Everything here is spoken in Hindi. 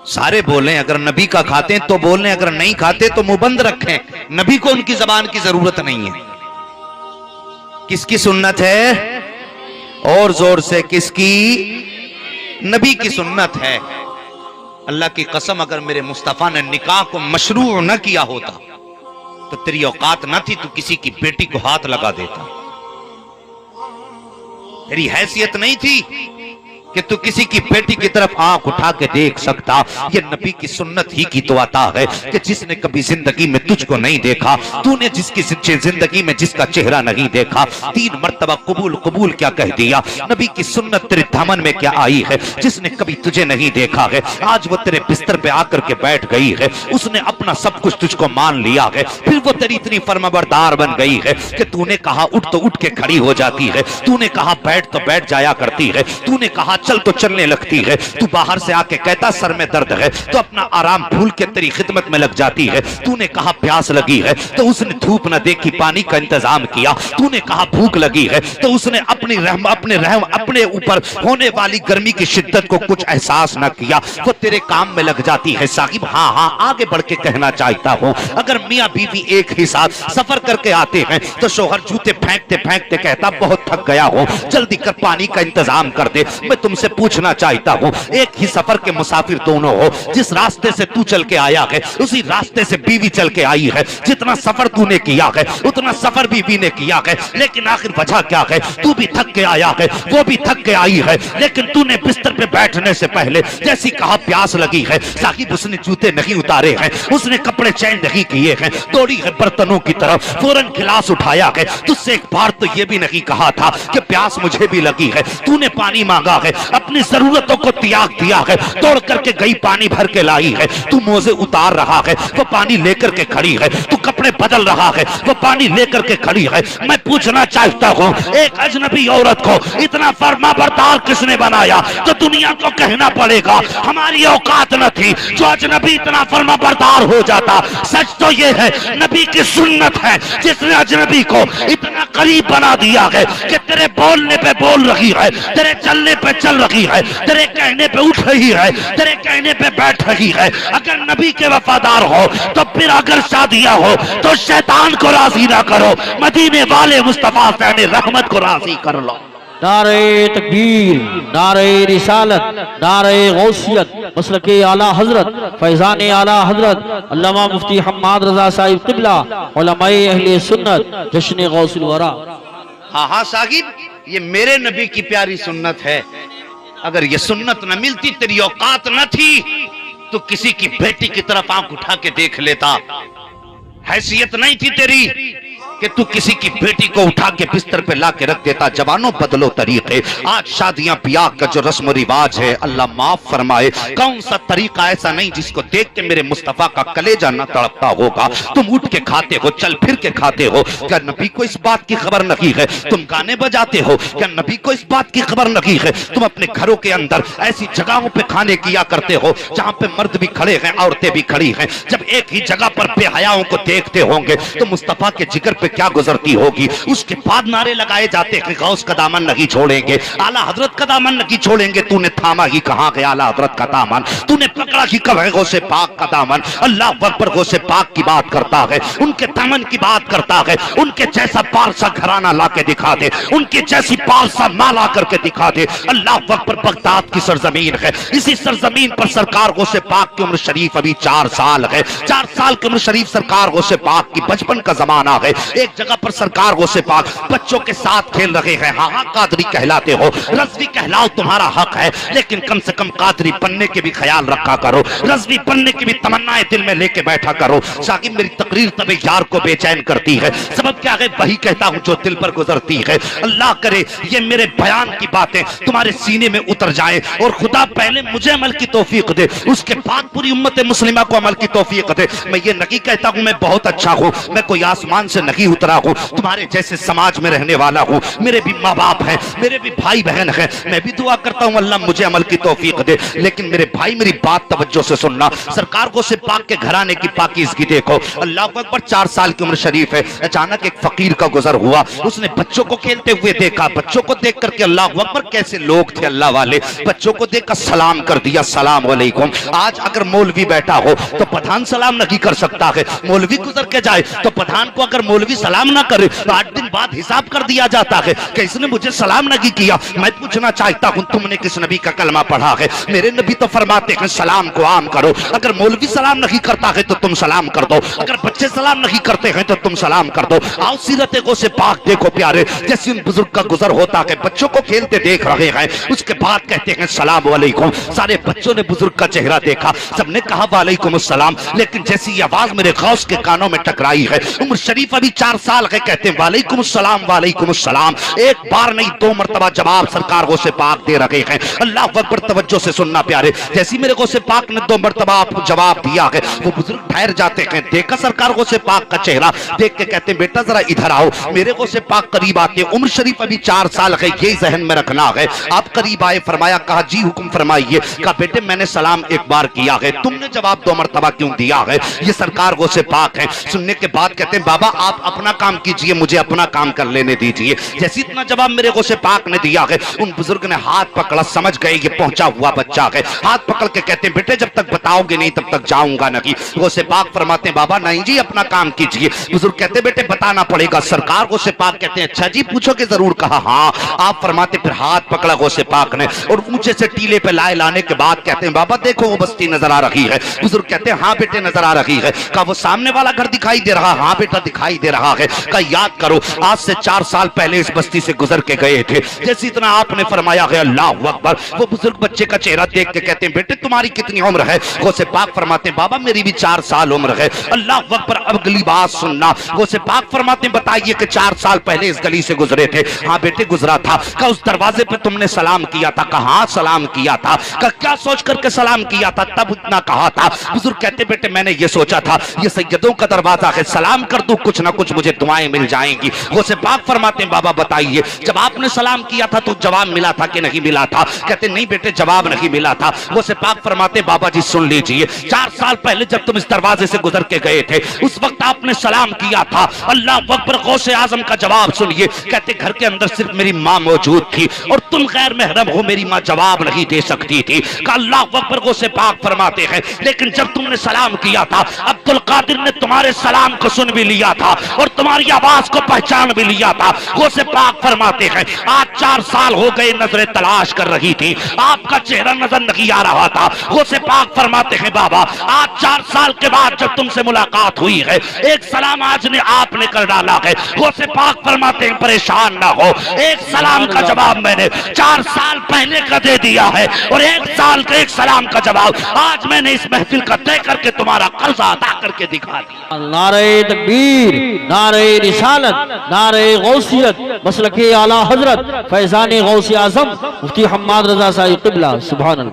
सारे बोलें, अगर नबी का खाते हैं तो बोलें, अगर नहीं खाते तो मुबंद रखें। नबी को उनकी जबान की जरूरत नहीं है। किसकी सुन्नत है? और जोर से, किसकी? नबी की सुन्नत है। अल्लाह की कसम, अगर मेरे मुस्तफा ने निकाह को मशरू न किया होता तो तेरी औकात न थी तू किसी की बेटी को हाथ लगा देता। तेरी हैसियत नहीं थी कि तू किसी की बेटी की तरफ आंख उठा के देख सकता। ये नबी की सुन्नत ही की तो आता है कि जिसने कभी जिंदगी में तुझको नहीं देखा, तूने जिसकी जिंदगी में जिसका चेहरा नहीं देखा, 3 मर्तबा कबूल कबूल क्या कह दिया। नबी की सुन्नत तेरे दामन में क्या आई है? जिसने कभी तुझे नहीं देखा है, आज वो तेरे बिस्तर पे आकर के बैठ गई है। उसने अपना सब कुछ तुझको मान लिया है। फिर वो तेरी इतनी फर्माबरदार बन गई है कि तूने कहा उठ तो उठ के खड़ी हो जाती है, तूने कहा बैठ तो बैठ जाया करती है, तूने कहा चल तो चलने लगती है। तू बाहर से आके कहता सर में दर्द है तो अपना आराम भूल के तेरी खिदमत में लग जाती है। तूने कहा प्यास लगी है तो उसने धूप न देखी, पानी का इंतजाम किया। तूने कहा भूख लगी है तो उसने अपने रहम अपने ऊपर होने वाली गर्मी की शिद्दत को कुछ एहसास न किया, वो तेरे काम में लग जाती है। साहिब हाँ हाँ आगे बढ़ के कहना चाहता हूँ, अगर मियाँ बीवी एक ही साथ सफर करके आते हैं तो शोहर जूते फेंकते फेंकते कहता बहुत थक गया हूँ, जल्दी कर पानी का इंतजाम कर दे। मैं तुमसे पूछना चाहता हूँ, एक ही सफर के मुसाफिर दोनों हो, जिस रास्ते से तू चल के आया है उसी रास्ते से बीवी चल के आई है। जितना सफर तूने किया है उतना सफर बीवी ने किया है, लेकिन आखिर वजह क्या है? तू भी थक के आया है, वो भी थक के आई है, लेकिन तूने बिस्तर पे बैठने से पहले जैसी कहा प्यास लगी है, साहिब उसने जूते नहीं उतारे हैं, उसने कपड़े चेंज नहीं किए हैं, दौड़ी है बर्तनों की तरफ, फौरन गिलास उठाया है। तुझसे एक बार तो ये भी नहीं कहा था कि प्यास मुझे भी लगी है, तूने पानी मांगा है, अपनी जरूरतों को त्याग दिया है, तोड़ करके गई पानी भर के लाई है। तू मोजे उतार रहा है, वो पानी लेकर के खड़ी है, तू कपड़े बदल रहा है, वो पानी लेकर के खड़ी है। मैं पूछना चाहता हूँ, एक अजनबी औरत को इतना फर्माबरदार किसने बनाया? तो दुनिया को कहना पड़ेगा हमारी औकात न थी जो अजनबी इतना फर्माबरदार हो जाता। सच तो ये है नबी की सुन्नत है जिसने अजनबी को इतना करीब बना दिया है कि तेरे बोलने पे बोल रही है, तेरे चलने पे चल रही है, तेरे कहने पे उठ रही है, तेरे कहने पे बैठ रही है। अगर नबी के वफादार हो तो फिर अगर शादियां हो तो शैतान को राजी ना करो, मदीने वाले मुस्तफा फैन रहमत को राजी कर लो। नारे तकबीर, नारे रिसालत, नारे गौसियत, मसलके आला हजरत, फैजान आला हजरत अल्लामा मुफ्ती हम्माद रजा साहिब क़िबला, उलमाए अहले सुन्नत, जश्न गौसुल वरा। हाँ हाँ साहिब, ये मेरे नबी की प्यारी सुन्नत है। अगर ये सुन्नत न मिलती, तेरी औकात न थी तो किसी की बेटी की तरफ आंख उठा के देख लेता। हैसियत नहीं थी तेरी कि तू किसी की बेटी को उठा के बिस्तर पे ला के रख देता। जवानों बदलो तरीके। आज शादियां ब्याह का जो रस्म रिवाज है, अल्लाह माफ फरमाए, कौन सा तरीका ऐसा नहीं जिसको देख के मेरे मुस्तफा का कलेजा न तड़पता होगा। तुम उठ के खाते हो, चल फिर के खाते हो, क्या नबी को इस बात की खबर नहीं है? तुम गाने बजाते हो, क्या नबी को इस बात की खबर नहीं है? तुम अपने घरों के अंदर ऐसी जगहों पे खाने किया करते हो जहां पे मर्द भी खड़े हैं, औरतें भी खड़ी हैं। जब एक ही जगह पर बेहयाओं को देखते होंगे तो मुस्तफा के जिगर पे क्या गुजरती होगी। उसके बाद नारे लगाए जाते हैं गौस का दामन नहीं छोड़ेंगे, आला हजरत का दामन नहीं छोड़ेंगे। तूने थामा ही कहां गया आला हजरत का दामन? तूने पकड़ा ही कब है गौसे पाक का दामन? अल्लाह अकबर, गौसे पाक की बात करता है, उनके दामन की बात करता है। उनके जैसा पारसा घराना ला के दिखा दे, उनकी जैसी पारसा माला करके दिखा दे। अल्लाह अकबर, बगदाद की सरजमीन है, इसी सरजमीन पर सरकार गौसे पाक की उम्र शरीफ अभी 4 साल है। 4 साल की उम्र शरीफ सरकार गौसे पाक की, बचपन का जमाना है। एक जगह पर सरकार गौसे पाक बच्चों के साथ खेल रहे हैं। हाँ हाँ कादरी कहलाते हो, रज़वी कहलाओ, तुम्हारा हक है, लेकिन कम से कम कादरी बनने के भी ख्याल रखा करो, रज़वी बनने की भी तमन्नाएं दिल में लेके बैठा करो। साकिब मेरी तकरीर तब यार को बेचैन करती है, सबब क्या है? वही कहता हूँ जो दिल पर गुजरती है। अल्लाह करे ये मेरे बयान की बातें तुम्हारे सीने में उतर जाए और खुदा पहले मुझे अमल की तौफीक दे, उसके बाद पूरी उम्मत मुस्लिमा को अमल की तौफीक दे। मैं ये नहीं कहता हूँ मैं बहुत अच्छा हूँ, मैं कोई आसमान से नहीं नहीं उतरा हूँ, तुम्हारे जैसे समाज में रहने वाला हूँ। मेरे भी माँ बाप हैं, मेरे भी भाई बहन हैं। मैं भी दुआ करता हूँ अल्लाह मुझे अमल की तौफीक दे। लेकिन मेरे भाई मेरी बात तवज्जो से सुनना, सरकार को से पाक के घराने की पाकीज़गी देखो। अल्लाह अकबर, 4 साल की उम्र शरीफ है। अचानक एक फकीर का गुजर हुआ, उसने बच्चों को खेलते हुए देखा। बच्चों को देख करके अल्लाह अकबर, कैसे लोग थे अल्लाह वाले, बच्चों को देखकर सलाम कर दिया, सलाम वालेकुम। आज अगर मौलवी बैठा हो तो पठान सलाम नहीं कर सकता है। मौलवी गुजर के जाए तो पठान को अगर मौलवी सलाम ना करे तो 8 दिन बाद हिसाब कर दिया जाता है कि इसने मुझे सलाम नहीं किया। मैं पूछना चाहता हूं, तुमने किस नबी का कलमा पढ़ा है? मेरे नबी तो फरमाते हैं सलाम को आम करो। अगर मौलवी सलाम नहीं करता है तो तुम सलाम कर दो, अगर बच्चे सलाम नहीं करते हैं तो तुम सलाम कर दो। आओ सीरत गौसे पाक देखो प्यारे, जैसे उन बुजुर्ग का गुजर होता है, बच्चों को खेलते देख रहे हैं, उसके बाद कहते हैं सलाम वालेकुम। सारे बच्चों ने बुजुर्ग का चेहरा देखा, सबने कहा वालेकुम अस्सलाम। लेकिन जैसी आवाज मेरे गौस के कानों में टकराई है, उम्र शरीफ अभी 4 साल है, कहते हैं वालेकुम अस्सलाम वालेकुम अस्सलाम। एक बार नहीं 2 मरतबा जवाब सरकार गौसे पाक दे रहे हैं। अल्लाह अकबर, तवज्जो से सुनना प्यारे। जैसी मेरे गौसे पाक ने 2 मरतबा आपको जवाब दिया है, वो बुजुर्ग ठहर जाते हैं। देखा सरकार गौसे पाक का चेहरा, देख के कहते हैं बेटा जरा इधर आओ। मेरे गौसे पाक करीब आते, उम्र शरीफ अभी 4 साल है, ये जहन में रखना है। आप करीब आए, फरमाया, कहा जी हुक्म फरमाइए। कहा बेटे मैंने सलाम एक बार किया है, तुमने जवाब 2 मरतबा क्यों दिया है? ये सरकार गौसे पाक है। सुनने के बाद कहते हैं बाबा आप अपना काम कीजिए, मुझे अपना काम कर लेने दीजिए। जैसे इतना जवाब मेरे गौसे पाक ने दिया है, उन बुजुर्ग ने हाथ पकड़ा, समझ गए ये पहुंचा हुआ बच्चा है। हाथ पकड़ के कहते हैं बेटे जब तक बताओगे नहीं तब तक जाऊंगा नहीं। गौसे पाक फरमाते हैं बाबा नहीं जी अपना काम कीजिए। बुजुर्ग कहते बेटे बताना पड़ेगा। सरकार गौसे पाक कहते हैं अच्छा जी पूछोगे जरूर। कहा हाँ। आप फरमाते फिर हाथ पकड़ा गौसे पाक ने और ऊंचे से टीले पे लाने के बाद कहते हैं बाबा देखो वो बस्ती नजर आ रही है। बुजुर्ग कहते हैं हाँ बेटे नजर आ रही है। कहा वो सामने वाला घर दिखाई दे रहा? हाँ बेटा दिखाई दे रहा है। कहा याद करो आज से 4 साल पहले इस बस्ती से गुजर के गए थे। जैसे इतना आपने फरमाया है अल्लाह अकबर, वो बुजुर्ग बच्चे का चेहरा देख के कहते हैं बेटे तुम्हारी कितनी उम्र है? गौसे पाक फरमाते हैं बाबा मेरी भी 4 साल उम्र है। अल्लाह अकबर, अब अगली बात सुनना। गौसे पाक फरमाते हैं बताइए कि 4 साल पहले इस गली से गुजरे थे? हाँ बेटे गुजरा था। कहा उस दरवाजे पे तुमने सलाम किया था? कहा हाँ सलाम किया था। कहा क्या सोच करके सलाम किया था? तब इतना कहा था। बुजुर्ग कहते बेटे मैंने ये सोचा था ये सैयदों का दरवाजा है, सलाम कर दूं कुछ ना कुछ मुझे दुआएं मिल जाएंगी। गौसे पाक फरमाते हैं बाबा बताइए जब आपने सलाम किया था तो जवाब मिला था कि नहीं मिला था? कहते नहीं बेटे जवाब नहीं मिला था। गौसे पाक फरमाते बाबा जी सुन लीजिए 4 साल पहले जब तुम इस दरवाजे से गुजर के गए थे उस वक्त आपने सलाम किया था। अल्लाह अकबर, गौसे आजम का जवाब सुनिए। कहते घर के अंदर सिर्फ मेरी माँ मौजूद थी और तुम गैर महरम हो, मेरी माँ जवाब नहीं दे सकती थी। कहा अल्लाह अकबर, गौसे पाक फरमाते हैं लेकिन जब तुमने सलाम किया था अब्दुल कादिर ने तुम्हारे सलाम को सुन भी लिया था और तुम्हारी आवाज को पहचान भी लिया था। गौसे पाक फरमाते हैं आज 4 साल हो गए नजरें तलाश कर रही थी, आपका चेहरा नजर नहीं आ रहा था। गौसे पाक फरमाते हैं बाबा आज 4 साल के बाद जब तुमसे मुलाकात हुई है एक सलाम आज ने आपने कर डाला है। गौसे पाक फरमाते हैं परेशान ना हो, एक सलाम का जवाब मैंने 4 साल पहले का दे दिया है और 1 साल के 1 सलाम का जवाब आज मैंने इस महफिल का तय करके तुम्हारा कर्जा अदा करके दिखा दिया। नारे तकबीर, नारे रिसालत, नारे गौसियत, मसलके आला हजरत फैजान गौसे आजम मुफ्ती हम्माद रजा साहिब क़िबला। सुभान अल्लाह।